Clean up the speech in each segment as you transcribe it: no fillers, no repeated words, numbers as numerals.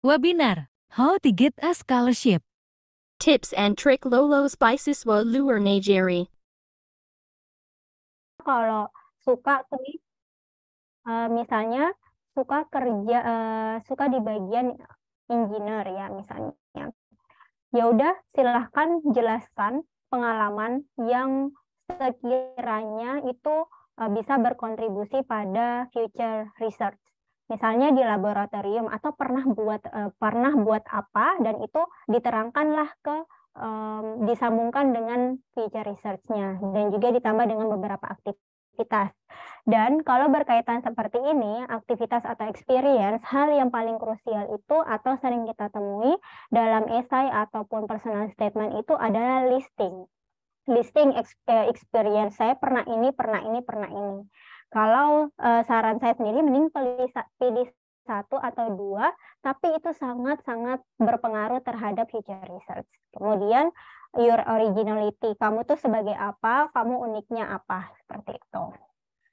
Webinar How to Get a Scholarship. Tips and trick Lolo's beasiswa luar negeri. Kalau suka misalnya suka di bagian engineer ya misalnya, ya udah silahkan jelaskan pengalaman yang sekiranya itu bisa berkontribusi pada future research. Misalnya di laboratorium atau pernah buat apa dan itu diterangkanlah disambungkan dengan future research-nya dan juga ditambah dengan beberapa aktivitas. Dan kalau berkaitan seperti ini, aktivitas atau experience, hal yang paling krusial itu atau sering kita temui dalam esai ataupun personal statement itu adalah listing experience. Saya pernah ini. Kalau saran saya sendiri mending pilih satu atau dua, tapi itu sangat-sangat berpengaruh terhadap future research. Kemudian your originality, kamu tuh sebagai apa, kamu uniknya apa, seperti itu.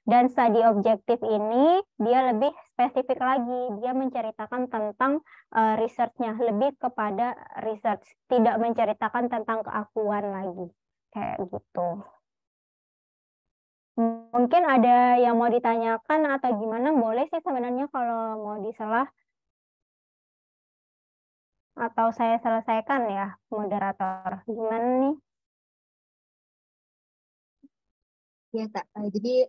Dan study objektif ini dia lebih spesifik lagi, dia menceritakan tentang research-nya, lebih kepada research, tidak menceritakan tentang keakuan lagi, kayak gitu. Mungkin ada yang mau ditanyakan atau gimana, boleh sih sebenarnya kalau mau diselah. Atau saya selesaikan ya, moderator. Gimana nih? Ya, Kak. Jadi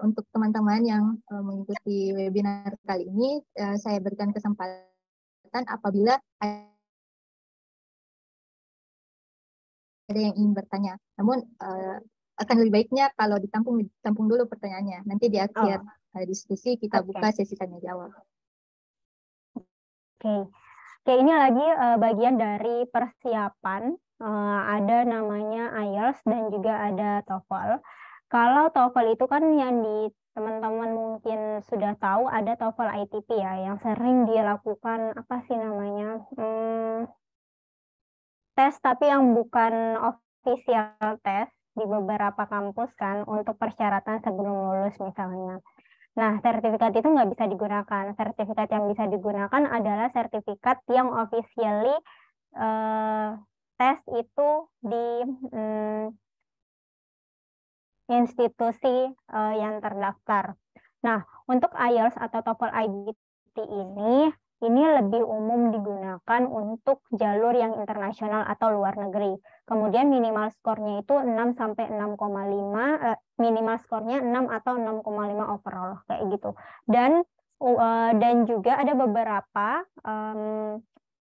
untuk teman-teman yang mengikuti webinar kali ini, saya berikan kesempatan apabila ada yang ingin bertanya. Namun akan lebih baiknya kalau ditampung dulu pertanyaannya. Nanti di akhir diskusi kita buka sesi tanya jawab. Oke, ini lagi bagian dari persiapan. Ada namanya IELTS dan juga ada TOEFL. Kalau TOEFL itu kan yang teman-teman mungkin sudah tahu ada TOEFL ITP ya, yang sering dilakukan apa sih namanya? Tes tapi yang bukan official tes di beberapa kampus kan untuk persyaratan sebelum lulus misalnya. Nah, sertifikat itu nggak bisa digunakan. Sertifikat yang bisa digunakan adalah sertifikat yang officially tes itu di institusi yang terdaftar. Nah, untuk IELTS atau TOEFL IGT ini lebih umum digunakan untuk jalur yang internasional atau luar negeri. Kemudian minimal skornya itu 6 sampai 6,5, minimal skornya 6 atau 6,5 overall kayak gitu. Dan juga ada beberapa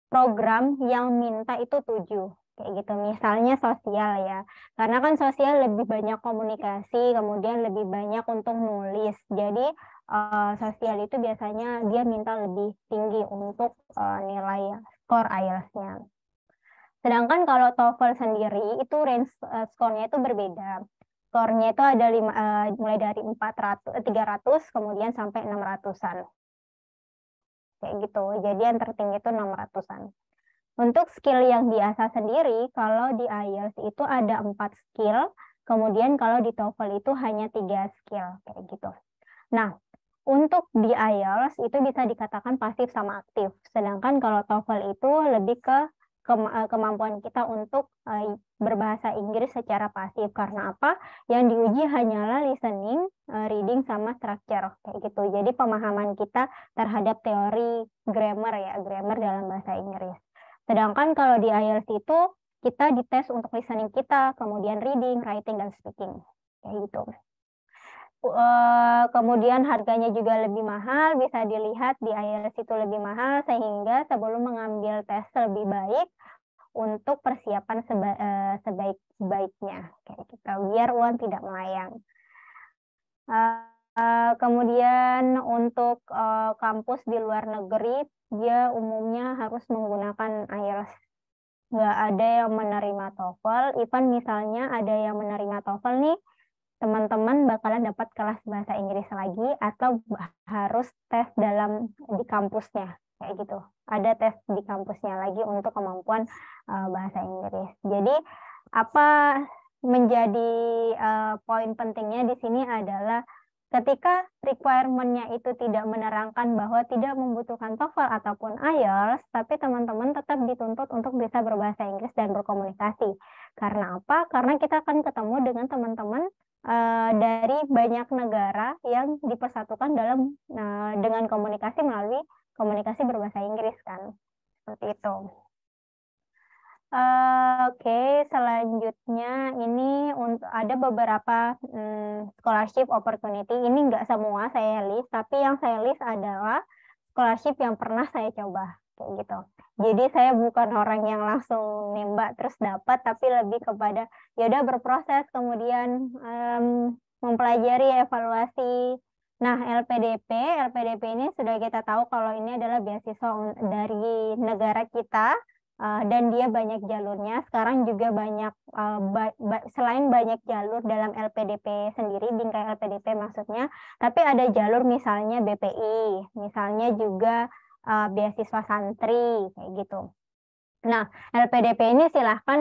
program yang minta itu 7 kayak gitu. Misalnya sosial ya. Karena kan sosial lebih banyak komunikasi, kemudian lebih banyak untuk nulis. Jadi sosial itu biasanya dia minta lebih tinggi untuk nilai skor IELTS-nya. Sedangkan kalau TOEFL sendiri itu range skornya itu berbeda. Skornya itu ada mulai dari 300 kemudian sampai 600-an. Kayak gitu. Jadi yang tertinggi itu 600-an. Untuk skill yang diasah sendiri, kalau di IELTS itu ada 4 skill, kemudian kalau di TOEFL itu hanya 3 skill, kayak gitu. Nah, untuk di IELTS itu bisa dikatakan pasif sama aktif, sedangkan kalau TOEFL itu lebih ke kemampuan kita untuk berbahasa Inggris secara pasif. Karena apa? Yang diuji hanyalah listening, reading, sama structure, kayak gitu. Jadi pemahaman kita terhadap teori grammar ya, grammar dalam bahasa Inggris. Sedangkan kalau di IELTS itu kita dites untuk listening kita, kemudian reading, writing, dan speaking. Kayak gitu. Kemudian harganya juga lebih mahal, bisa dilihat di IELTS itu lebih mahal, sehingga sebelum mengambil tes lebih baik untuk persiapan sebaik-baiknya. Kayak gitu, biar uang tidak melayang. Kemudian untuk kampus di luar negeri, dia umumnya harus menggunakan IELTS. Nggak ada yang menerima TOEFL. Even misalnya ada yang menerima TOEFL nih, teman-teman bakalan dapat kelas bahasa Inggris lagi atau harus tes di kampusnya. Kayak gitu. Ada tes di kampusnya lagi untuk kemampuan bahasa Inggris. Jadi apa menjadi poin pentingnya di sini adalah ketika requirement-nya itu tidak menerangkan bahwa tidak membutuhkan TOEFL ataupun IELTS, tapi teman-teman tetap dituntut untuk bisa berbahasa Inggris dan berkomunikasi. Karena apa? Karena kita akan ketemu dengan teman-teman dari banyak negara yang dipersatukan dalam dengan komunikasi melalui komunikasi berbahasa Inggris kan. Seperti itu. Oke, selanjutnya ini untuk ada beberapa scholarship opportunity. Ini nggak semua saya list, tapi yang saya list adalah scholarship yang pernah saya coba kayak gitu. Jadi saya bukan orang yang langsung nembak terus dapat, tapi lebih kepada ya udah berproses, kemudian mempelajari evaluasi. Nah, LPDP ini sudah kita tahu kalau ini adalah beasiswa dari negara kita. Dan dia banyak jalurnya. Sekarang juga banyak, selain banyak jalur dalam LPDP sendiri, bingkai LPDP maksudnya, tapi ada jalur misalnya BPI, misalnya juga beasiswa santri, kayak gitu. Nah, LPDP ini silahkan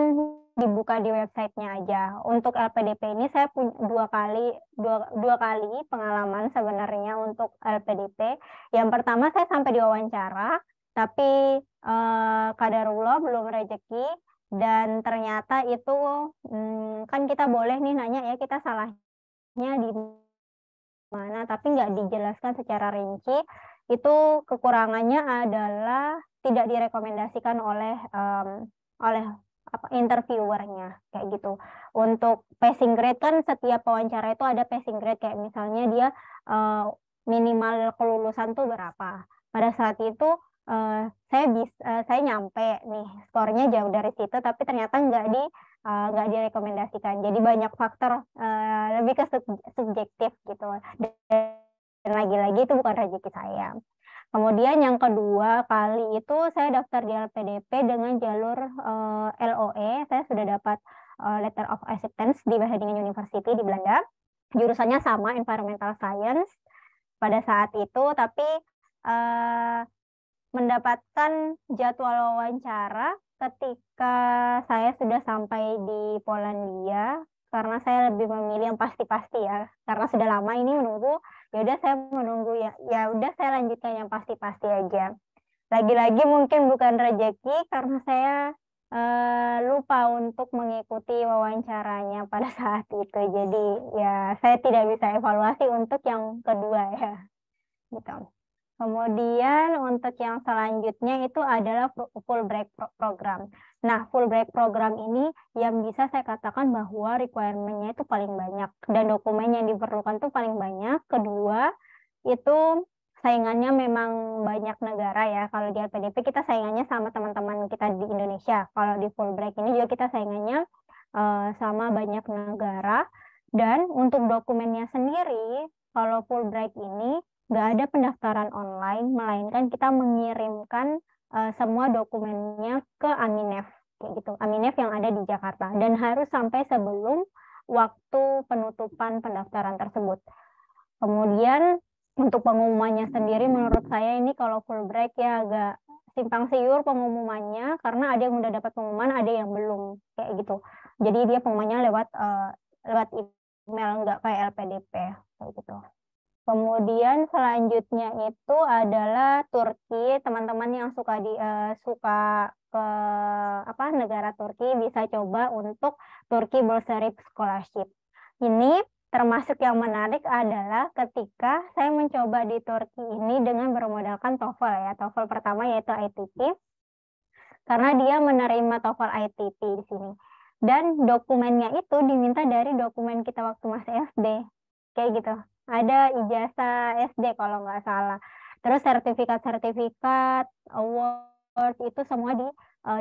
dibuka di websitenya aja. Untuk LPDP ini saya punya dua kali pengalaman sebenarnya untuk LPDP. Yang pertama saya sampai diwawancara, tapi kadarullah belum rezeki, dan ternyata itu kan kita boleh nih nanya ya kita salahnya di mana, tapi nggak dijelaskan secara rinci. Itu kekurangannya adalah tidak direkomendasikan oleh interviewernya kayak gitu. Untuk passing grade kan setiap wawancara itu ada passing grade, kayak misalnya dia minimal kelulusan tuh berapa. Pada saat itu saya nyampe nih skornya jauh dari situ, tapi ternyata nggak direkomendasikan. Jadi banyak faktor lebih ke subjektif gitu. Dan lagi-lagi itu bukan rezeki saya. Kemudian yang kedua kali itu saya daftar di LPDP dengan jalur LOE. Saya sudah dapat letter of acceptance di Wageningen University di Belanda. Jurusannya sama, environmental science pada saat itu, tapi mendapatkan jadwal wawancara ketika saya sudah sampai di Polandia, karena saya lebih memilih yang pasti-pasti ya, karena sudah lama ini menunggu. Ya udah saya menunggu, ya udah saya lanjutkan yang pasti-pasti aja. Lagi-lagi mungkin bukan rezeki karena saya lupa untuk mengikuti wawancaranya pada saat itu. Jadi ya saya tidak bisa evaluasi untuk yang kedua ya. Gitu. Kemudian untuk yang selanjutnya itu adalah Fulbright program. Nah, Fulbright program ini yang bisa saya katakan bahwa requirement-nya itu paling banyak dan dokumen yang diperlukan itu paling banyak. Kedua, itu saingannya memang banyak negara ya. Kalau di LPDP kita saingannya sama teman-teman kita di Indonesia. Kalau di Fulbright ini juga kita saingannya sama banyak negara. Dan untuk dokumennya sendiri, kalau Fulbright ini nggak ada pendaftaran online, melainkan kita mengirimkan semua dokumennya ke Aminef, kayak gitu. Aminef yang ada di Jakarta, dan harus sampai sebelum waktu penutupan pendaftaran tersebut. Kemudian untuk pengumumannya sendiri, menurut saya ini kalau Fulbright ya agak simpang siur pengumumannya, karena ada yang udah dapat pengumuman, ada yang belum, kayak gitu. Jadi dia pengumumannya lewat email, nggak kayak LPDP, kayak gitu. Kemudian selanjutnya itu adalah Turki. Teman-teman yang suka ke negara Turki bisa coba untuk Turki Bursary Scholarship. Ini termasuk yang menarik adalah ketika saya mencoba di Turki ini dengan bermodalkan TOEFL ya. TOEFL pertama yaitu ITP. Karena dia menerima TOEFL ITP di sini. Dan dokumennya itu diminta dari dokumen kita waktu masih SD. Kayak gitu. Ada ijazah SD kalau nggak salah. Terus sertifikat-sertifikat, award itu semua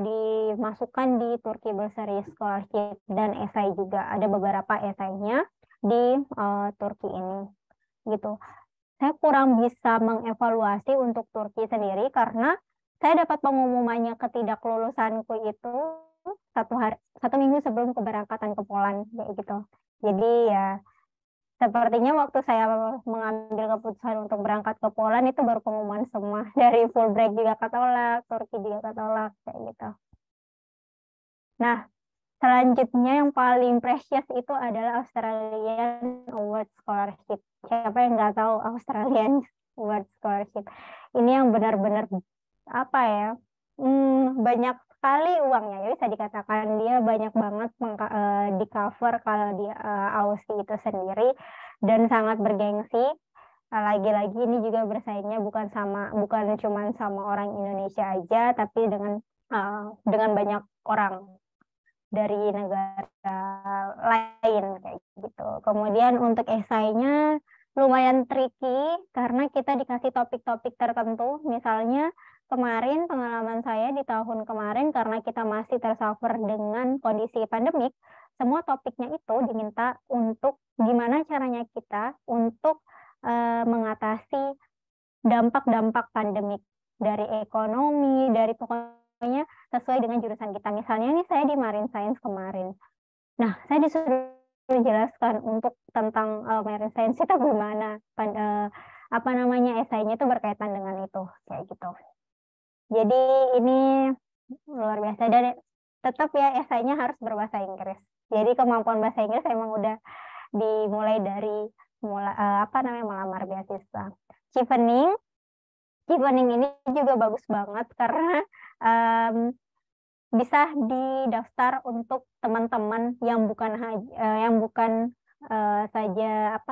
dimasukkan di Turki Bursary Scholarship, dan esai juga. Ada beberapa esainya di Turki ini. Gitu. Saya kurang bisa mengevaluasi untuk Turki sendiri karena saya dapat pengumumannya ketidaklulusanku itu satu minggu sebelum keberangkatan ke Poland, kayak gitu. Jadi ya sepertinya waktu saya mengambil keputusan untuk berangkat ke Poland itu baru pengumuman semua. Dari Fulbright juga ketolak, Turki juga ketolak, kayak gitu. Nah, selanjutnya yang paling precious itu adalah Australian Award Scholarship. Siapa yang nggak tahu Australian Award Scholarship? Ini yang benar-benar apa ya? Banyak sekali uangnya. Jadi bisa dikatakan dia banyak banget di cover kalau di Aussie itu sendiri, dan sangat bergengsi. Lagi-lagi ini juga bersaingnya bukan cuma sama orang Indonesia aja, tapi dengan banyak orang dari negara lain kayak gitu. Kemudian untuk esainya lumayan tricky karena kita dikasih topik-topik tertentu. Misalnya kemarin pengalaman saya di tahun kemarin, karena kita masih tersuffer dengan kondisi pandemik, semua topiknya itu diminta untuk gimana caranya kita untuk mengatasi dampak-dampak pandemik dari ekonomi, dari pokoknya sesuai dengan jurusan kita. Misalnya nih saya di Marine Science kemarin. Nah, saya disuruh menjelaskan untuk tentang Marine Science itu gimana, esainya itu berkaitan dengan itu, kayak gitu. Jadi ini luar biasa, dan tetap ya esainya harus berbahasa Inggris. Jadi kemampuan bahasa Inggris emang udah dimulai dari melamar beasiswa. Chevening ini juga bagus banget karena bisa didaftar untuk teman-teman yang bukan saja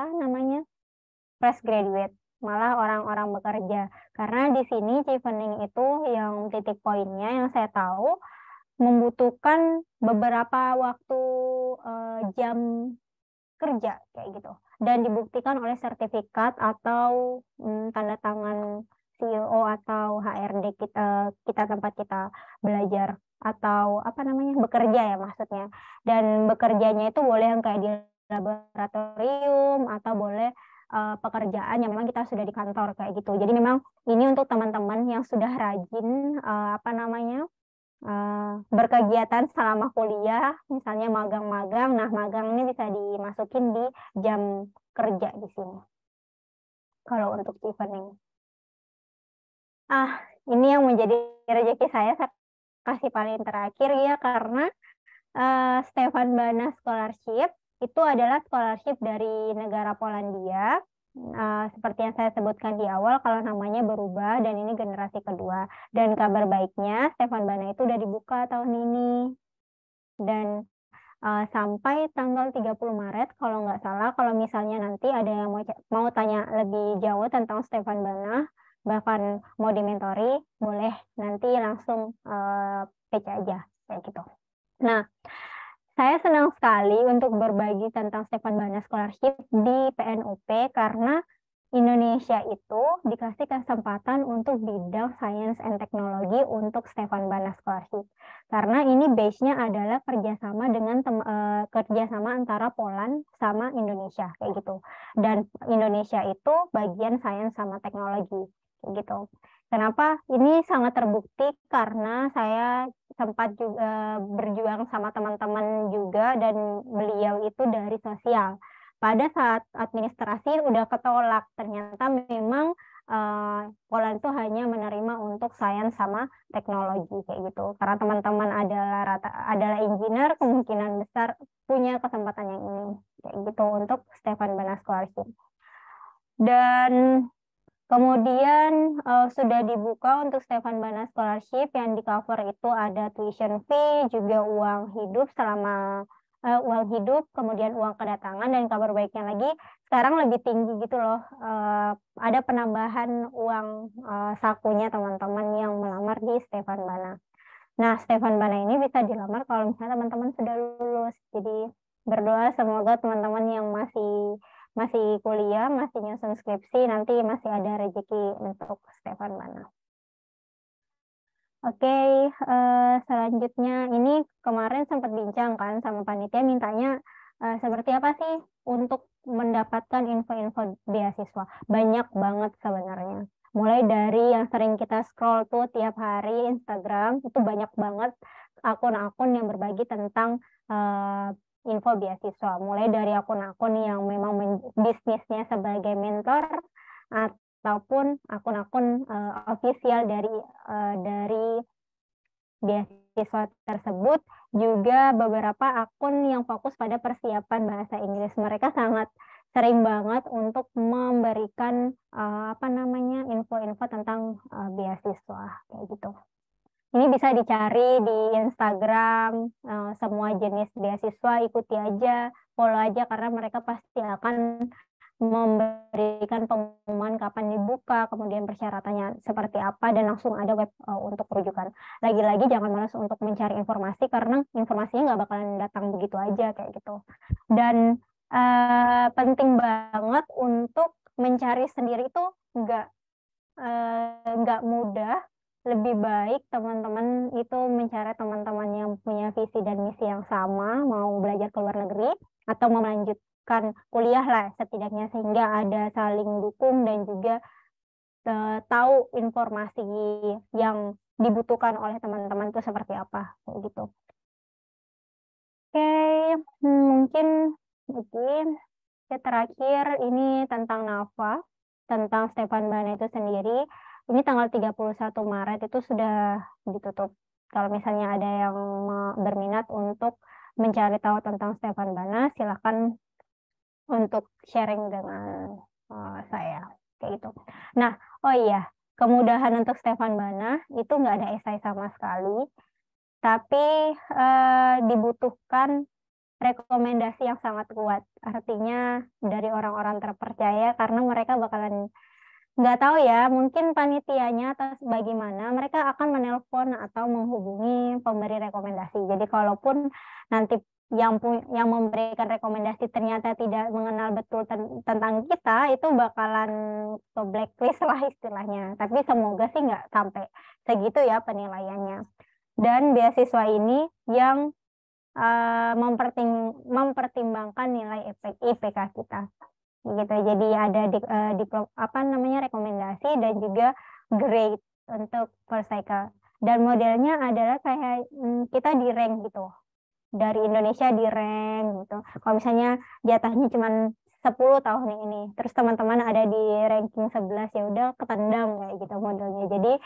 fresh graduate, malah orang-orang bekerja. Karena di sini Chevening itu yang titik poinnya yang saya tahu membutuhkan beberapa waktu jam kerja kayak gitu, dan dibuktikan oleh sertifikat atau tanda tangan CEO atau HRD kita tempat kita belajar atau bekerja ya maksudnya. Dan bekerjanya itu boleh yang kayak di laboratorium atau boleh pekerjaan yang memang kita sudah di kantor kayak gitu. Jadi memang ini untuk teman-teman yang sudah rajin berkegiatan selama kuliah, misalnya magang-magang. Nah, magang ini bisa dimasukin di jam kerja di sini. Kalau untuk Chevening. Ini yang menjadi rezeki saya kasih paling terakhir ya, karena Stefan Bana Scholarship itu adalah scholarship dari negara Polandia. Seperti yang saya sebutkan di awal, kalau namanya berubah dan ini generasi kedua. Dan kabar baiknya Stefan Bana itu udah dibuka tahun ini. Dan sampai tanggal 30 Maret kalau nggak salah. Kalau misalnya nanti ada yang mau tanya lebih jauh tentang Stefan Bana, bahkan mau dimentori, boleh nanti langsung PC aja kayak gitu. Nah, saya senang sekali untuk berbagi tentang Stefan Bana Scholarship di PNUP karena Indonesia itu dikasih kesempatan untuk bidang Science and Technology untuk Stefan Bana Scholarship. Karena ini base-nya adalah kerjasama antara Poland sama Indonesia kayak gitu. Dan Indonesia itu bagian Science sama Teknologi kayak gitu. Kenapa? Ini sangat terbukti karena saya sempat juga berjuang sama teman-teman juga, dan beliau itu dari sosial. Pada saat administrasi udah ketolak, ternyata memang Poland itu hanya menerima untuk sains sama teknologi kayak gitu. Karena teman-teman adalah engineer, kemungkinan besar punya kesempatan yang ini kayak gitu untuk Stefan Bana Scholarship. Dan kemudian sudah dibuka untuk Stefan Bana Scholarship, yang di cover itu ada tuition fee, juga uang hidup kemudian uang kedatangan, dan kabar baiknya lagi sekarang lebih tinggi gitu loh. Ada penambahan uang sakunya teman-teman yang melamar di Stefan Bana. Nah, Stefan Bana ini bisa dilamar kalau misalnya teman-teman sudah lulus. Jadi berdoa semoga teman-teman yang masih kuliah, masih nyusun skripsi, nanti masih ada rezeki untuk Stefan Bana. Oke, selanjutnya ini kemarin sempat bincang kan sama panitia, mintanya seperti apa sih untuk mendapatkan info-info beasiswa. Banyak banget sebenarnya. Mulai dari yang sering kita scroll tuh tiap hari Instagram, itu banyak banget akun-akun yang berbagi tentang info beasiswa. Mulai dari akun-akun yang memang bisnisnya sebagai mentor, ataupun akun-akun official dari beasiswa tersebut juga beberapa akun yang fokus pada persiapan bahasa Inggris. Mereka sangat sering banget untuk memberikan info-info tentang beasiswa kayak gitu. Ini bisa dicari di Instagram, semua jenis beasiswa ikuti aja, follow aja karena mereka pasti akan memberikan pengumuman kapan dibuka, kemudian persyaratannya seperti apa, dan langsung ada web untuk rujukan. Lagi-lagi jangan malas untuk mencari informasi karena informasinya nggak bakalan datang begitu aja kayak gitu. Dan penting banget untuk mencari sendiri itu nggak mudah. Lebih baik teman-teman itu mencari teman-teman yang punya visi dan misi yang sama, mau belajar ke luar negeri atau mau melanjutkan kuliah lah setidaknya, sehingga ada saling dukung dan juga tahu informasi yang dibutuhkan oleh teman-teman itu seperti apa kayak gitu. Oke, mungkin terakhir ini tentang NAFA, tentang Stefan Bana itu sendiri. Ini tanggal 31 Maret itu sudah ditutup. Kalau misalnya ada yang berminat untuk mencari tahu tentang Stefan Bana, silakan untuk sharing dengan saya kayak gitu. Nah, oh iya, kemudahan untuk Stefan Bana itu nggak ada esai sama sekali, tapi dibutuhkan rekomendasi yang sangat kuat. Artinya dari orang-orang terpercaya, karena mereka bakalan nggak tahu ya, mungkin panitianya atau bagaimana, mereka akan menelpon atau menghubungi pemberi rekomendasi. Jadi kalaupun nanti yang memberikan rekomendasi ternyata tidak mengenal betul tentang kita, itu bakalan ke blacklist lah istilahnya. Tapi semoga sih nggak sampai segitu ya penilaiannya. Dan beasiswa ini yang mempertimbangkan nilai IPK kita. Gitu. Jadi ada rekomendasi dan juga grade untuk per cycle. Dan modelnya adalah kayak kita di rank gitu. Dari Indonesia di rank gitu. Kalau misalnya jatahnya cuma 10 tahun ini, terus teman-teman ada di ranking 11, ya udah ketendang kayak gitu modelnya. Jadi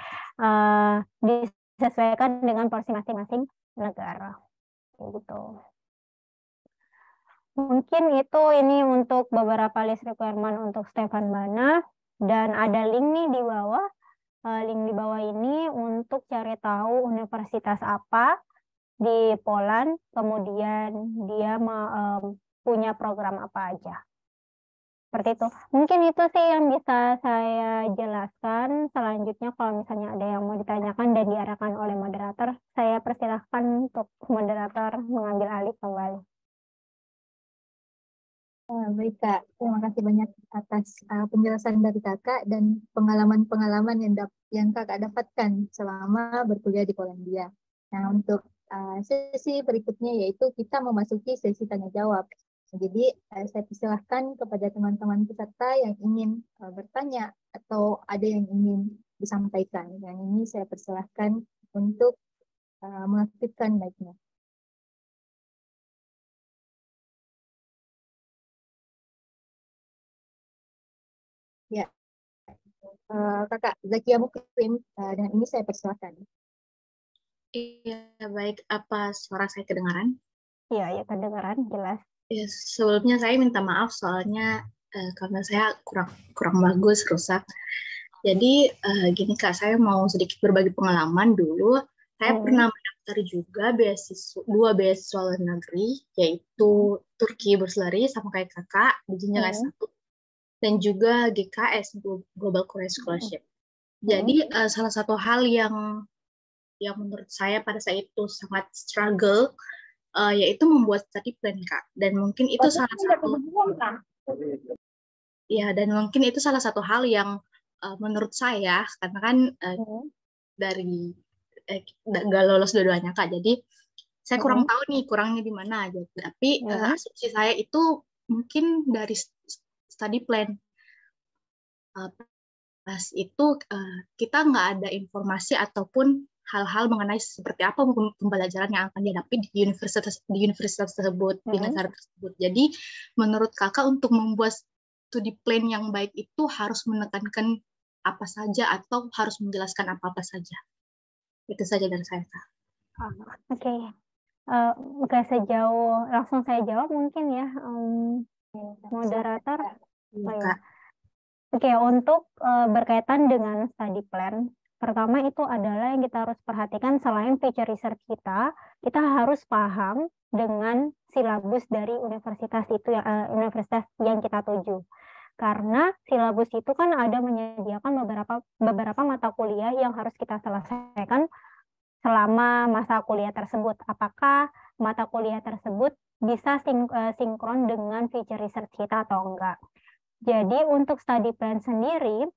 disesuaikan dengan porsi masing-masing negara. Kayak gitu. Mungkin itu ini untuk beberapa list requirement untuk Stefan Bana, dan ada link nih di bawah. Link di bawah ini untuk cari tahu universitas apa di Poland, kemudian dia punya program apa aja. Seperti itu. Mungkin itu sih yang bisa saya jelaskan. Selanjutnya kalau misalnya ada yang mau ditanyakan dan diarahkan oleh moderator, saya persilahkan untuk moderator mengambil alih kembali. Baik Kak, terima kasih banyak atas penjelasan dari Kakak dan pengalaman-pengalaman yang Kakak dapatkan selama berkuliah di Polandia. Nah, untuk sesi berikutnya yaitu kita memasuki sesi tanya jawab. Jadi saya persilahkan kepada teman-teman peserta yang ingin bertanya atau ada yang ingin disampaikan. Yang ini saya persilahkan untuk mengaktifkan mic-nya. Ya, Kakak Zakia Mukrim, dengan ini saya persilahkan. Iya, baik. Apa suara saya kedengaran? Iya, ya kedengaran jelas. Ya, sebelumnya saya minta maaf soalnya karena saya kurang bagus, rusak. Jadi gini Kak, saya mau sedikit berbagi pengalaman dulu. Saya pernah mendaftar juga dua beasiswa luar negeri, yaitu Turki Burslari sama kayak Kakak di jenjang S1. Dan juga GKS, Global Career Scholarship. Jadi salah satu hal yang menurut saya pada saat itu sangat struggle, yaitu membuat study plan, Kak. Dan mungkin itu salah satu hal yang menurut saya, karena kan dari nggak lolos dua-duanya, Kak. Jadi saya kurang tahu nih kurangnya di mana aja. Tapi asumsi saya itu mungkin dari study plan. Pas itu kita nggak ada informasi ataupun hal-hal mengenai seperti apa pembelajaran yang akan dihadapi di universitas tersebut, di negara tersebut. Jadi menurut Kakak untuk membuat studi plan yang baik itu harus menekankan apa saja atau harus menjelaskan apa-apa saja? Itu saja dari saya, Kak. Oke. Nggak sejauh langsung saya jawab mungkin ya, moderator. Iya, Oh, ya. Kak. Oke, untuk berkaitan dengan study plan, pertama itu adalah yang kita harus perhatikan selain feature research kita harus paham dengan silabus dari universitas itu universitas yang kita tuju. Karena silabus itu kan ada menyediakan beberapa mata kuliah yang harus kita selesaikan selama masa kuliah tersebut. Apakah mata kuliah tersebut bisa sinkron dengan feature research kita atau enggak? Jadi untuk study plan sendiri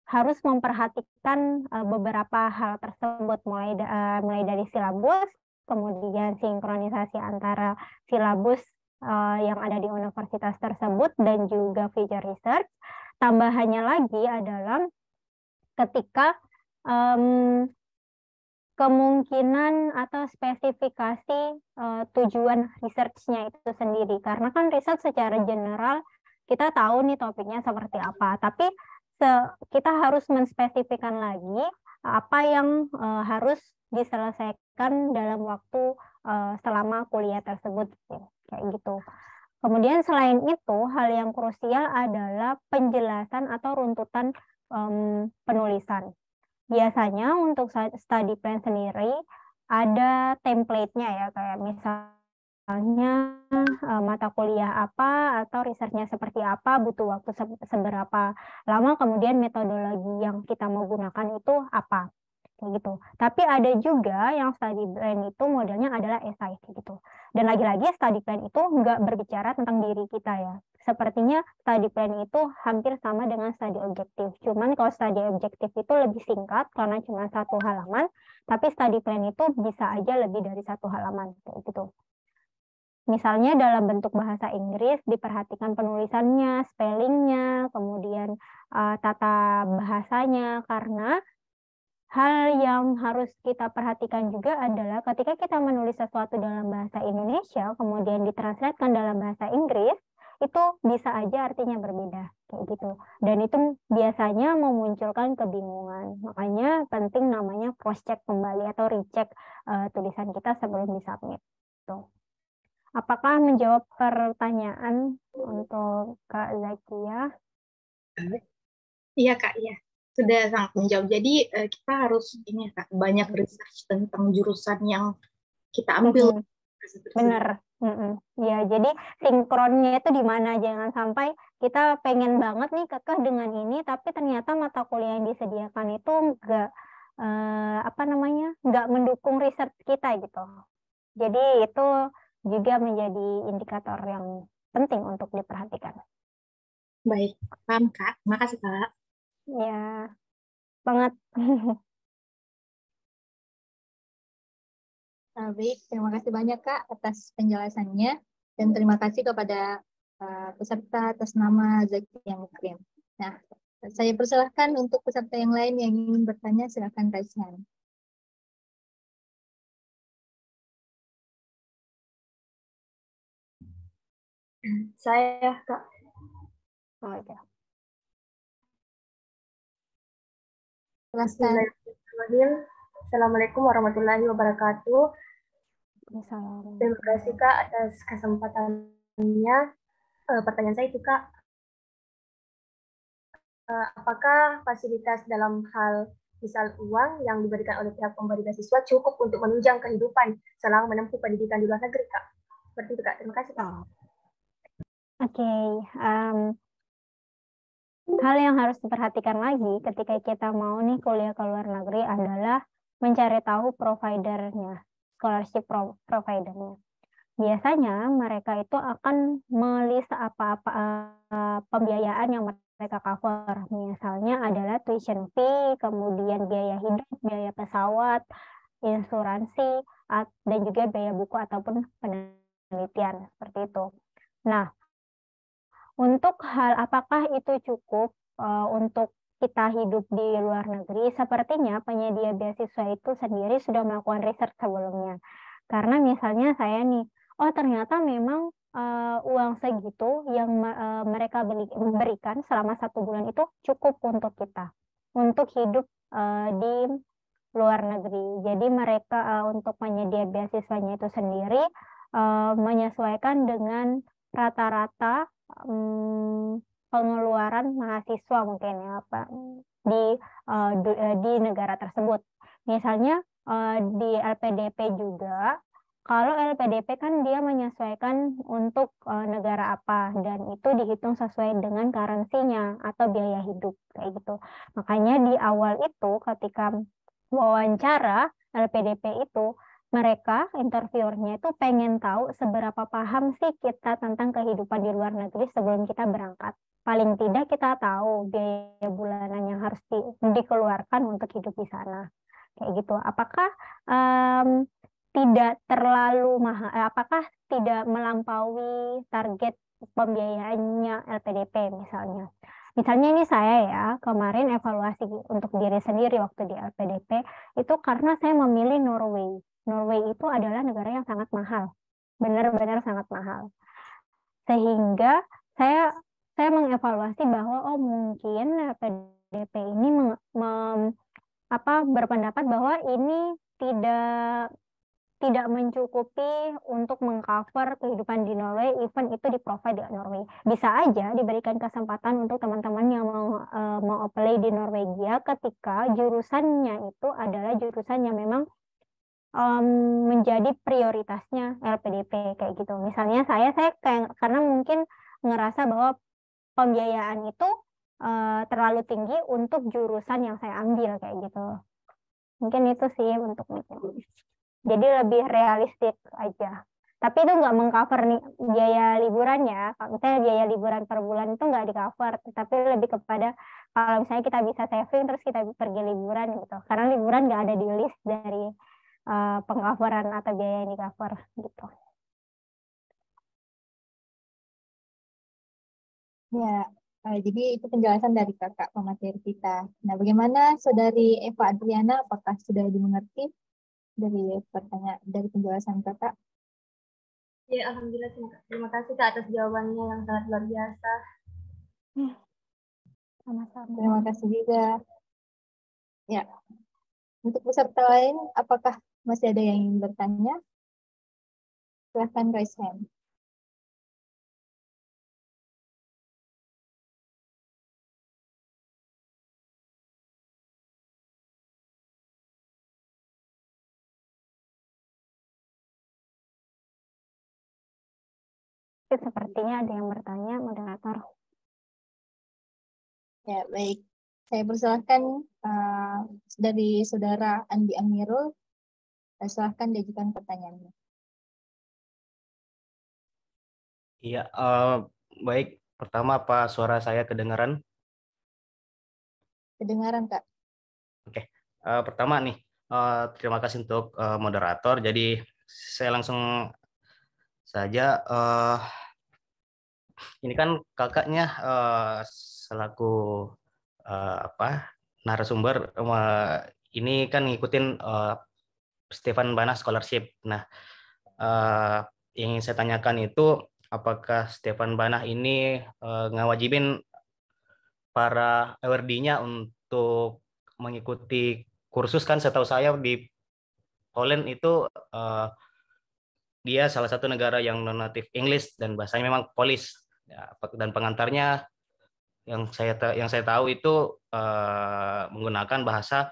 harus memperhatikan beberapa hal tersebut, mulai dari silabus, kemudian sinkronisasi antara silabus yang ada di universitas tersebut dan juga feature research. Tambahannya lagi adalah ketika kemungkinan atau spesifikasi tujuan research-nya itu sendiri. Karena kan research secara general kita tahu nih topiknya seperti apa, tapi kita harus menspesifikkan lagi apa yang harus diselesaikan dalam waktu selama kuliah tersebut, kayak gitu. Kemudian selain itu, hal yang krusial adalah penjelasan atau runtutan penulisan. Biasanya untuk study plan sendiri ada template-nya ya, kayak misalnya mata kuliah apa atau risetnya seperti apa, butuh waktu seberapa lama, kemudian metodologi yang kita mau gunakan itu apa, kayak gitu. Tapi ada juga yang study plan itu modelnya adalah esai gitu. Dan lagi-lagi study plan itu nggak berbicara tentang diri kita ya. Sepertinya study plan itu hampir sama dengan study objektif. Cuman kalau study objektif itu lebih singkat karena cuma 1 halaman, tapi study plan itu bisa aja lebih dari 1 halaman kayak gitu. Misalnya dalam bentuk bahasa Inggris, diperhatikan penulisannya, spellingnya, kemudian tata bahasanya, karena hal yang harus kita perhatikan juga adalah ketika kita menulis sesuatu dalam bahasa Indonesia, kemudian ditranslatekan dalam bahasa Inggris, itu bisa aja artinya berbeda, kayak gitu. Dan itu biasanya memunculkan kebingungan. Makanya penting namanya cross-check kembali atau recheck tulisan kita sebelum disubmit. Tuh. Apakah menjawab pertanyaan untuk Kak Zakia? Iya, Kak, iya. Sudah sangat menjawab. Jadi kita harus ini Kak, banyak research tentang jurusan yang kita ambil. Bener. Ya, jadi sinkronnya itu di mana? Jangan sampai kita pengen banget nih kekeh dengan ini, tapi ternyata mata kuliah yang disediakan itu nggak mendukung riset kita gitu. Jadi itu juga menjadi indikator yang penting untuk diperhatikan. Baik, paham Kak. Makasih Kak. Ya, banget. Baik, terima kasih banyak Kak atas penjelasannya dan terima kasih kepada peserta atas nama Zakia Mukrim. Nah, saya persilahkan untuk peserta yang lain yang ingin bertanya, silakan raise hand. Saya Kak. Oh, ya. Silakan. Assalamualaikum warahmatullahi wabarakatuh. Terima kasih Kak atas kesempatannya. Pertanyaan saya itu Kak, apakah fasilitas dalam hal misal uang yang diberikan oleh pihak pemberi beasiswa cukup untuk menunjang kehidupan selama menempuh pendidikan di luar negeri Kak? Seperti itu Kak. Terima kasih Kak. Oke. Hal yang harus diperhatikan lagi ketika kita mau nih kuliah ke luar negeri adalah mencari tahu providernya, scholarship providernya. Biasanya mereka itu akan melist apa-apa pembiayaan yang mereka cover. Misalnya adalah tuition fee, kemudian biaya hidup, biaya pesawat, insuransi, dan juga biaya buku ataupun penelitian, seperti itu. Nah, untuk hal apakah itu cukup untuk kita hidup di luar negeri, sepertinya penyedia beasiswa itu sendiri sudah melakukan riset sebelumnya. Karena misalnya saya nih, oh ternyata memang uang segitu yang mereka berikan selama 1 bulan itu cukup untuk kita, untuk hidup di luar negeri. Jadi mereka untuk penyedia beasiswanya itu sendiri menyesuaikan dengan rata-rata pengeluaran mahasiswa mungkin ya Pak di negara tersebut. Misalnya di LPDP juga, kalau LPDP kan dia menyesuaikan untuk negara apa dan itu dihitung sesuai dengan currency-nya atau biaya hidup kayak gitu. Makanya di awal itu ketika wawancara LPDP itu mereka interviewernya itu pengen tahu seberapa paham sih kita tentang kehidupan di luar negeri sebelum kita berangkat. Paling tidak kita tahu biaya bulanan yang harus dikeluarkan untuk hidup di sana. Kayak gitu. Apakah tidak terlalu mahal, apakah tidak melampaui target pembiayaannya LPDP misalnya. Misalnya ini saya ya, kemarin evaluasi untuk diri sendiri waktu di LPDP, itu karena saya memilih Norway. Norway itu adalah negara yang sangat mahal, benar-benar sangat mahal. Sehingga saya mengevaluasi bahwa mungkin LPDP ini berpendapat bahwa ini tidak mencukupi untuk mengcover kehidupan di Norway, even itu di-provide di Norway. Bisa aja diberikan kesempatan untuk teman-teman yang mau apply di Norwegia ketika jurusannya itu adalah jurusan yang memang menjadi prioritasnya LPDP kayak gitu. Misalnya saya kayak karena mungkin ngerasa bahwa pembiayaan itu terlalu tinggi untuk jurusan yang saya ambil kayak gitu. Mungkin itu sih untuk jadi lebih realistik aja. Tapi itu nggak mengcover nih biaya liburan ya. Kalau misalnya biaya liburan per bulan itu nggak di-cover, tapi lebih kepada kalau misalnya kita bisa saving terus kita pergi liburan gitu. Karena liburan nggak ada di list dari pengcoveran atau biaya yang di-cover gitu. Ya, jadi itu penjelasan dari kakak pemateri kita. Nah, bagaimana saudari Eva Adriana? Apakah sudah dimengerti dari penjelasan kakak? Ya, alhamdulillah. Terima kasih Kak atas jawabannya yang sangat luar biasa. Sama-sama. Terima kasih juga. Ya, untuk peserta lain, apakah masih ada yang ingin bertanya? Silahkan raise hand. Sepertinya ada yang bertanya, moderator. Ya, baik. Saya persilahkan dari saudara Andi Amirul. Silahkan diajukan pertanyaannya. Iya, baik. Pertama, apa suara saya kedengaran? Kedengaran, Kak. Oke. Pertama nih, terima kasih untuk moderator. Jadi saya langsung saja. Ini kan kakaknya selaku narasumber ini kan ngikutin Stefan Bana Scholarship. Nah, yang ingin saya tanyakan itu apakah Stefan Bana ini ngawajibin para awardee-nya untuk mengikuti kursus. Kan setahu saya di Poland itu dia salah satu negara yang non-native English dan bahasanya memang Polish ya, dan pengantarnya yang saya tahu itu menggunakan bahasa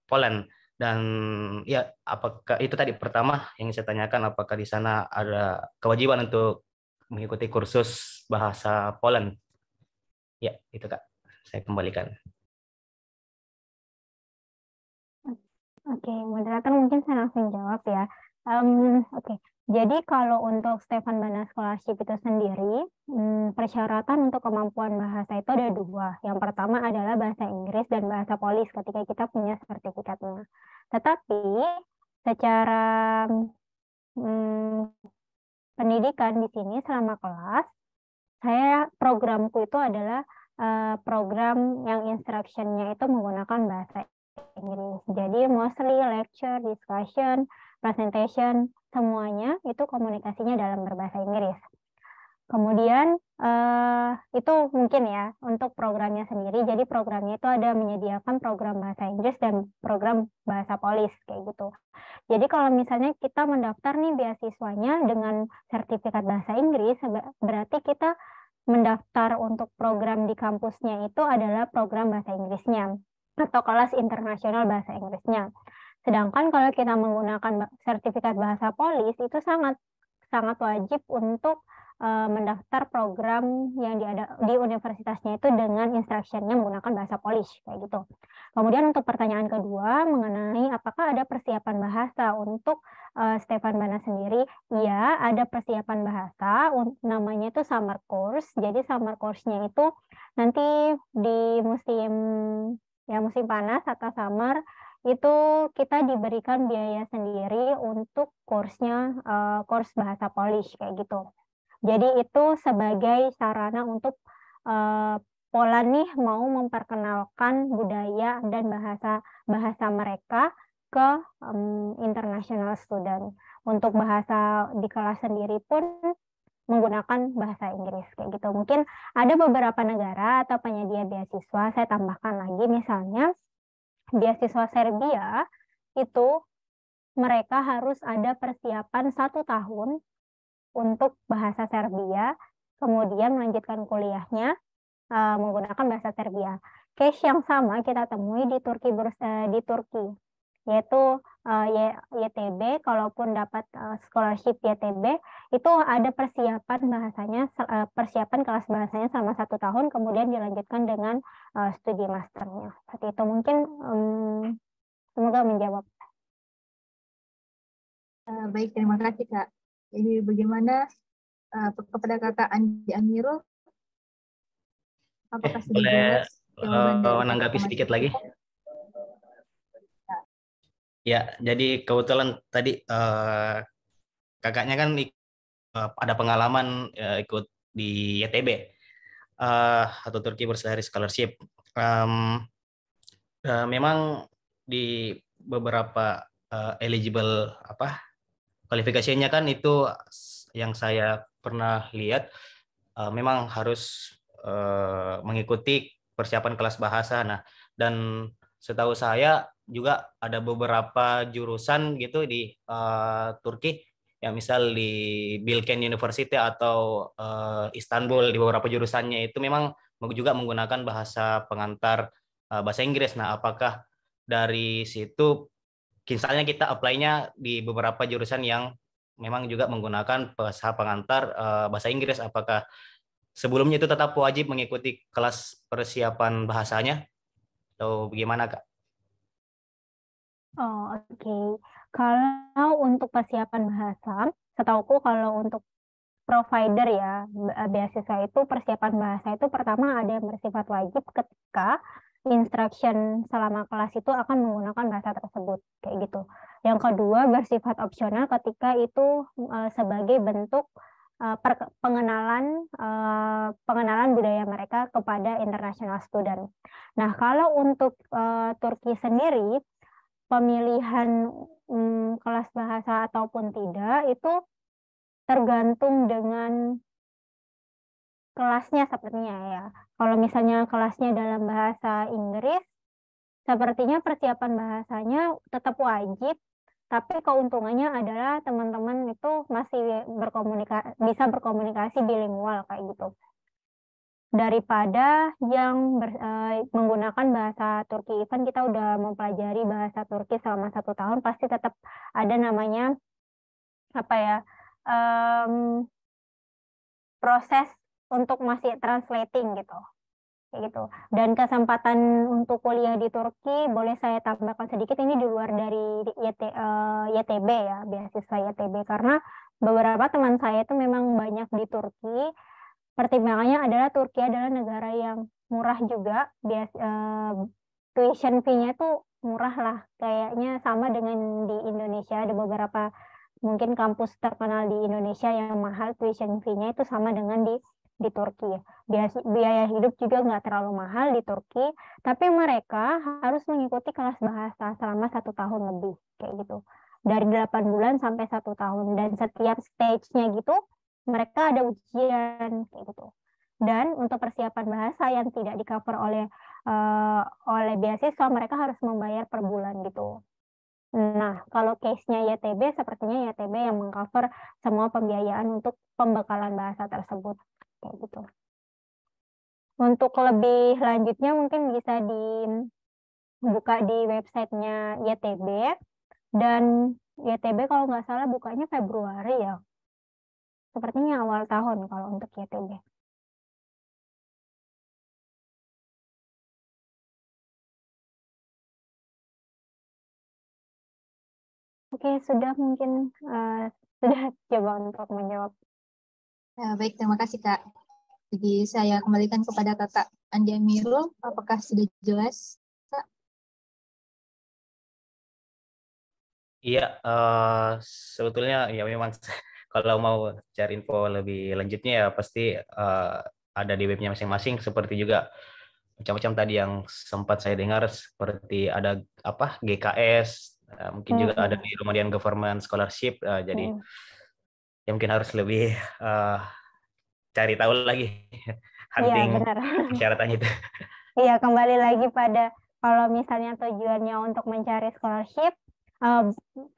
Poland. Dan ya, apakah itu tadi pertama yang saya tanyakan, apakah di sana ada kewajiban untuk mengikuti kursus bahasa Poland? Ya, itu Kak. Saya kembalikan. Oke, moderator mungkin saya langsung jawab ya. Oke, jadi kalau untuk Stefan Bana Scholarship itu sendiri, persyaratan untuk kemampuan bahasa itu ada dua. Yang pertama adalah bahasa Inggris dan bahasa Polis ketika kita punya sertifikatnya. Tetapi secara pendidikan di sini selama kelas, programku itu adalah program yang instruction-nya itu menggunakan bahasa Inggris. Jadi mostly lecture, discussion, presentation, semuanya itu komunikasinya dalam berbahasa Inggris. Kemudian itu mungkin ya untuk programnya sendiri. Jadi programnya itu ada menyediakan program bahasa Inggris dan program bahasa Polis kayak gitu. Jadi kalau misalnya kita mendaftar nih beasiswanya dengan sertifikat bahasa Inggris, berarti kita mendaftar untuk program di kampusnya itu adalah program bahasa Inggrisnya atau kelas internasional bahasa Inggrisnya. Sedangkan kalau kita menggunakan sertifikat bahasa Polis itu sangat wajib untuk mendaftar program yang di universitasnya itu dengan instruction-nya menggunakan bahasa Polish kayak gitu. Kemudian untuk pertanyaan kedua mengenai apakah ada persiapan bahasa untuk Stefan Bana sendiri, ya ada persiapan bahasa, namanya itu summer course. Jadi summer course-nya itu nanti di musim panas atau summer itu kita diberikan biaya sendiri untuk course-nya course bahasa Polish kayak gitu. Jadi itu sebagai sarana untuk Poland nih mau memperkenalkan budaya dan bahasa mereka ke international student. Untuk bahasa di kelas sendiri pun menggunakan bahasa Inggris kayak gitu. Mungkin ada beberapa negara atau penyedia beasiswa, saya tambahkan lagi misalnya beasiswa Serbia itu mereka harus ada persiapan 1 tahun untuk bahasa Serbia, kemudian melanjutkan kuliahnya menggunakan bahasa Serbia. Case yang sama kita temui di Turki, yaitu YTB. Kalaupun dapat scholarship YTB, itu ada persiapan bahasanya, persiapan kelas bahasanya selama 1 tahun, kemudian dilanjutkan dengan studi masternya. Seperti itu mungkin semoga menjawab. Baik, terima kasih Kak. Jadi bagaimana kepada Kakak Andi Amirul? Apakah sudah Boleh jelas jawaban dari menanggapi sedikit lagi? Ya, jadi kebetulan tadi kakaknya kan ada pengalaman ikut di YTB atau Turki Bursary Scholarship. Memang di beberapa eligible kualifikasinya kan itu yang saya pernah lihat memang harus mengikuti persiapan kelas bahasa. Nah, dan setahu saya juga ada beberapa jurusan gitu di Turki, yang misal di Bilkent University atau Istanbul, di beberapa jurusannya itu memang juga menggunakan bahasa pengantar bahasa Inggris. Nah, apakah dari situ misalnya kita apply-nya di beberapa jurusan yang memang juga menggunakan bahasa pengantar bahasa Inggris, apakah sebelumnya itu tetap wajib mengikuti kelas persiapan bahasanya atau bagaimana, Kak? Oh, oke. Kalau untuk persiapan bahasa, setauku kalau untuk provider ya beasiswa itu persiapan bahasa itu pertama ada yang bersifat wajib ketika instruction selama kelas itu akan menggunakan bahasa tersebut kayak gitu. Yang kedua bersifat opsional ketika itu sebagai bentuk pengenalan budaya mereka kepada international student. Nah, kalau untuk Turki sendiri pemilihan kelas bahasa ataupun tidak itu tergantung dengan kelasnya sepertinya ya. Kalau misalnya kelasnya dalam bahasa Inggris, sepertinya persiapan bahasanya tetap wajib, tapi keuntungannya adalah teman-teman itu masih bisa berkomunikasi bilingual kayak gitu. Daripada yang menggunakan bahasa Turki, even kita udah mempelajari bahasa Turki selama 1 tahun, pasti tetap ada namanya proses untuk masih translating gitu. Kayak gitu. Dan kesempatan untuk kuliah di Turki, boleh saya tambahkan sedikit, ini di luar dari YTB ya, beasiswa YTB, karena beberapa teman saya itu memang banyak di Turki. Pertimbangannya adalah Turki adalah negara yang murah juga, tuition fee-nya itu murah lah, kayaknya sama dengan di Indonesia. Ada beberapa mungkin kampus terkenal di Indonesia yang mahal tuition fee-nya itu sama dengan di Turki. Biaya hidup juga nggak terlalu mahal di Turki, tapi mereka harus mengikuti kelas bahasa selama 1 tahun lebih kayak gitu, dari 8 bulan sampai 1 tahun, dan setiap stage-nya gitu mereka ada ujian kayak gitu. Dan untuk persiapan bahasa yang tidak di-cover oleh beasiswa, mereka harus membayar per bulan gitu. Nah, kalau case-nya YTB, sepertinya YTB yang mengcover semua pembiayaan untuk pembekalan bahasa tersebut kayak gitu. Untuk lebih lanjutnya mungkin bisa dibuka di websitenya YTB, dan YTB kalau nggak salah bukanya Februari ya. Sepertinya awal tahun kalau untuk YTB. Oke, sudah mungkin sudah coba untuk menjawab. Baik, terima kasih Kak. Jadi saya kembalikan kepada Kakak Andi Amirul. Apakah sudah jelas, Kak? Iya, sebetulnya ya memang kalau mau cari info lebih lanjutnya ya pasti ada di webnya masing-masing, seperti juga macam-macam tadi yang sempat saya dengar, seperti ada apa GKS, mungkin juga ada di Ramadan Government Scholarship, jadi ya mungkin harus lebih cari tahu lagi Iya, hunting benar. persyaratannya itu. Iya, kembali lagi pada kalau misalnya tujuannya untuk mencari scholarship,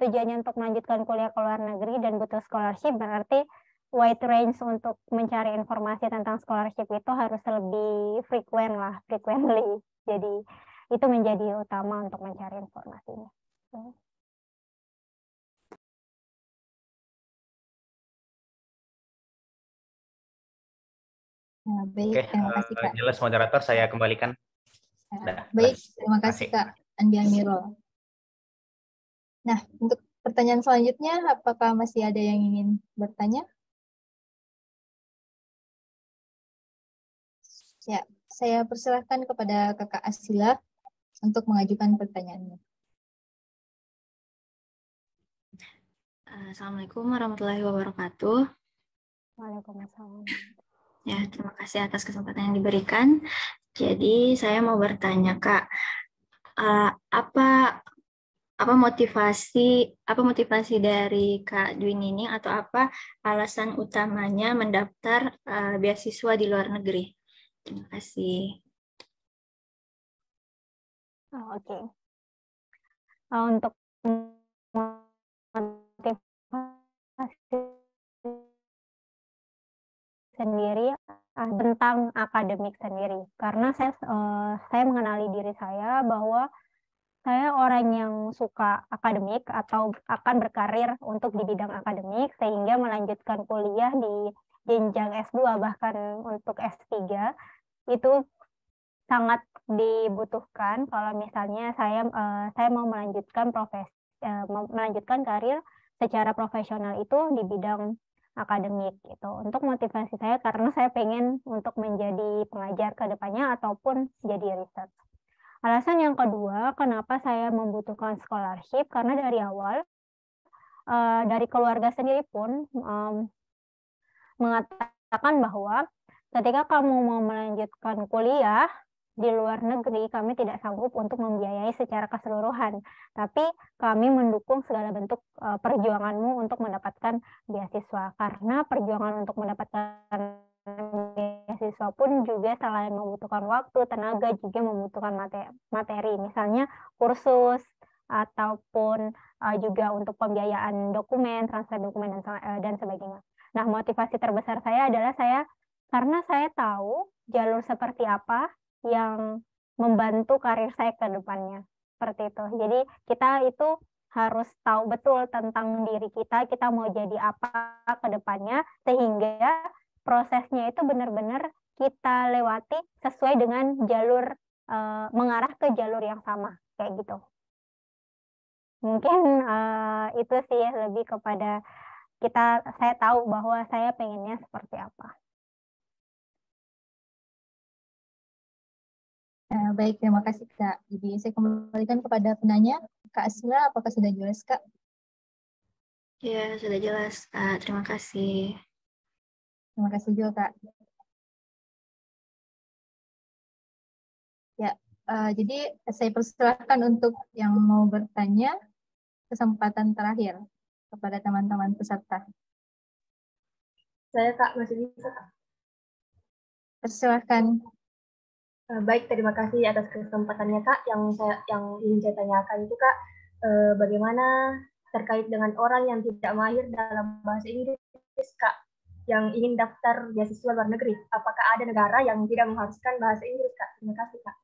tujuannya untuk melanjutkan kuliah ke luar negeri dan butuh scholarship, berarti wide range untuk mencari informasi tentang scholarship itu harus lebih frequently. Jadi itu menjadi utama untuk mencari informasinya. Baik, Oke, terima kasih Kak. jelas moderator, saya kembalikan. Baik, terima kasih Kak Andi Amirul. Nah, untuk pertanyaan selanjutnya, apakah masih ada yang ingin bertanya? Ya, saya persilahkan kepada Kakak Asila untuk mengajukan pertanyaannya. Assalamualaikum warahmatullahi wabarakatuh. Waalaikumsalam. Ya, terima kasih atas kesempatan yang diberikan. Jadi saya mau bertanya Kak, apa motivasi dari Kak Dwi Nining, atau apa alasan utamanya mendaftar beasiswa di luar negeri? Terima kasih. Oke. Untuk motivasi sendiri tentang akademik sendiri, karena saya mengenali diri saya bahwa saya orang yang suka akademik atau akan berkarir untuk di bidang akademik, sehingga melanjutkan kuliah di jenjang S2 bahkan untuk S3 itu sangat dibutuhkan kalau misalnya saya mau melanjutkan karir secara profesional itu di bidang akademik gitu. Untuk motivasi saya karena saya pengen untuk menjadi pengajar ke depannya ataupun jadi riset. Alasan yang kedua, kenapa saya membutuhkan scholarship, karena dari awal dari keluarga sendiri pun mengatakan bahwa ketika kamu mau melanjutkan kuliah di luar negeri, kami tidak sanggup untuk membiayai secara keseluruhan, tapi kami mendukung segala bentuk perjuanganmu untuk mendapatkan beasiswa, karena perjuangan untuk mendapatkan beasiswa pun juga selain membutuhkan waktu, tenaga, juga membutuhkan materi, misalnya kursus, ataupun juga untuk pembiayaan dokumen, transfer dokumen, dan sebagainya. Nah, motivasi terbesar saya adalah karena saya tahu jalur seperti apa yang membantu karir saya ke depannya. Seperti itu. Jadi kita itu harus tahu betul tentang diri kita mau jadi apa ke depannya, sehingga prosesnya itu benar-benar kita lewati sesuai dengan jalur, mengarah ke jalur yang sama, kayak gitu. Mungkin itu sih lebih kepada saya tahu bahwa saya pengennya seperti apa. Baik, terima kasih Kak. Jadi saya kembalikan kepada penanya. Kak Asila, apakah sudah jelas Kak? Ya, sudah jelas Kak. Terima kasih. Terima kasih juga Kak. Ya, jadi saya persilahkan untuk yang mau bertanya, kesempatan terakhir kepada teman-teman peserta. Saya Kak masih bisa Kak. Persilahkan. Baik, terima kasih atas kesempatannya Kak. Yang ingin saya tanyakan itu Kak, bagaimana terkait dengan orang yang tidak mahir dalam bahasa Inggris Kak, yang ingin daftar beasiswa luar negeri. Apakah ada negara yang tidak mengharuskan bahasa Inggris Kak? Terima kasih Kak.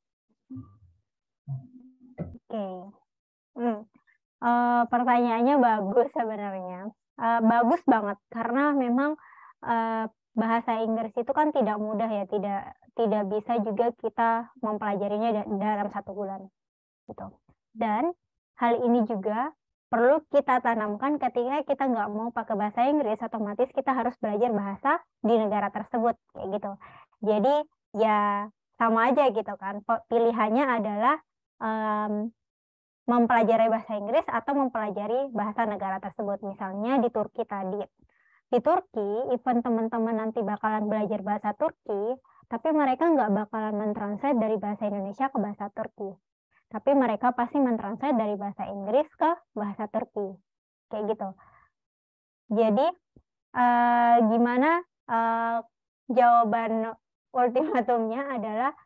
Oke. Pertanyaannya bagus sebenarnya. Bagus banget karena memang bahasa Inggris itu kan tidak mudah ya, tidak bisa juga kita mempelajarinya dalam 1 bulan gitu. Dan hal ini juga perlu kita tanamkan ketika kita nggak mau pakai bahasa Inggris, otomatis kita harus belajar bahasa di negara tersebut kayak gitu. Jadi ya sama aja gitu kan. Pilihannya adalah mempelajari bahasa Inggris atau mempelajari bahasa negara tersebut. Misalnya di Turki tadi. Di Turki, even teman-teman nanti bakalan belajar bahasa Turki, tapi mereka nggak bakalan mentranslate dari bahasa Indonesia ke bahasa Turki. Tapi mereka pasti mentranslate dari bahasa Inggris ke bahasa Turki. Kayak gitu. Jadi, gimana jawaban ultimatumnya adalah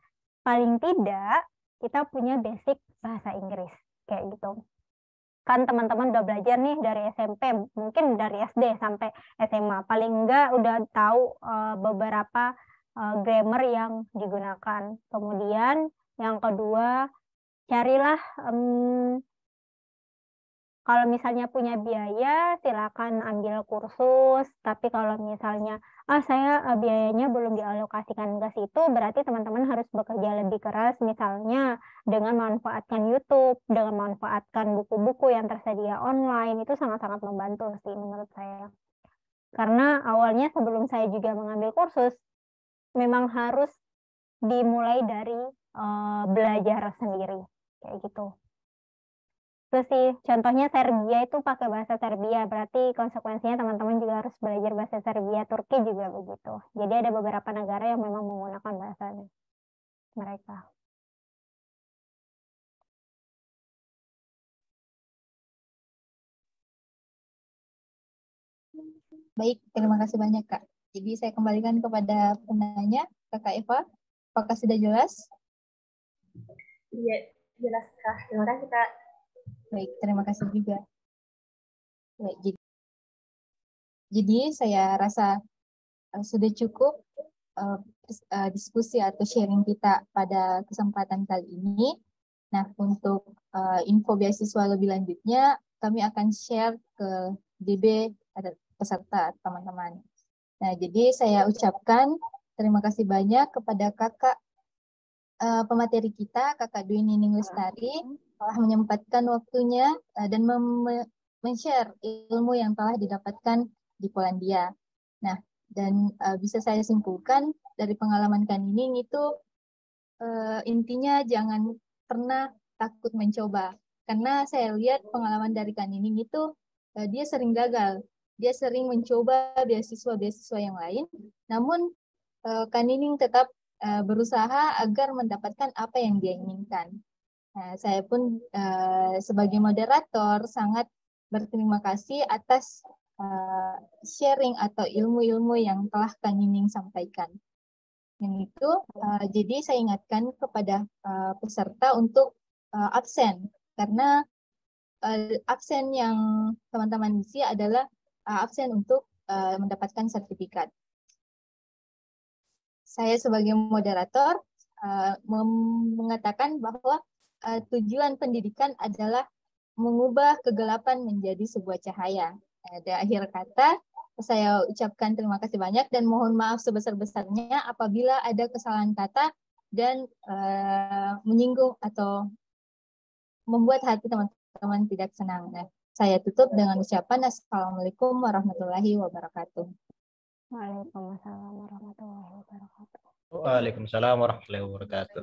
paling tidak kita punya basic bahasa Inggris. Kayak gitu. Kan teman-teman udah belajar nih dari SMP, mungkin dari SD sampai SMA. Paling enggak udah tahu beberapa grammar yang digunakan. Kemudian yang kedua, carilah kalau misalnya punya biaya, silakan ambil kursus. Tapi kalau misalnya, saya biayanya belum dialokasikan ke situ, berarti teman-teman harus bekerja lebih keras, misalnya dengan memanfaatkan YouTube, dengan memanfaatkan buku-buku yang tersedia online, itu sangat-sangat membantu sih menurut saya. Karena awalnya sebelum saya juga mengambil kursus, memang harus dimulai dari belajar sendiri, kayak gitu. Itu sih, contohnya Serbia itu pakai bahasa Serbia, berarti konsekuensinya teman-teman juga harus belajar bahasa Serbia. Turki juga begitu. Jadi ada beberapa negara yang memang menggunakan bahasa mereka. Baik, terima kasih banyak Kak. Jadi saya kembalikan kepada penanya, Kakak Eva. Apakah sudah jelas? Iya, jelas Kak. Terima kasih Kak. Baik, terima kasih juga. Baik, jadi saya rasa sudah cukup diskusi atau sharing kita pada kesempatan kali ini. Nah, untuk info beasiswa lebih lanjutnya, kami akan share ke DB ada peserta teman-teman. Nah, jadi saya ucapkan terima kasih banyak kepada kakak pemateri kita, Kakak Dwi Nining Lestari, telah menyempatkan waktunya dan men-share ilmu yang telah didapatkan di Polandia. Nah, dan bisa saya simpulkan dari pengalaman Kak Nining itu intinya jangan pernah takut mencoba. Karena saya lihat pengalaman dari Kak Nining itu dia sering gagal. Dia sering mencoba beasiswa-beasiswa yang lain, namun Kak Nining tetap berusaha agar mendapatkan apa yang dia inginkan. Nah, saya pun sebagai moderator sangat berterima kasih atas sharing atau ilmu-ilmu yang telah Kak Nining sampaikan. Yang itu, jadi saya ingatkan kepada peserta untuk absen, karena absen yang teman-teman isi adalah absen untuk mendapatkan sertifikat. Saya sebagai moderator mengatakan bahwa tujuan pendidikan adalah mengubah kegelapan menjadi sebuah cahaya. Di akhir kata, saya ucapkan terima kasih banyak dan mohon maaf sebesar-besarnya apabila ada kesalahan kata dan menyinggung atau membuat hati teman-teman tidak senang. Nah, saya tutup dengan ucapan Assalamualaikum warahmatullahi wabarakatuh. Waalaikumsalam warahmatullahi wabarakatuh. Waalaikumsalam warahmatullahi wabarakatuh.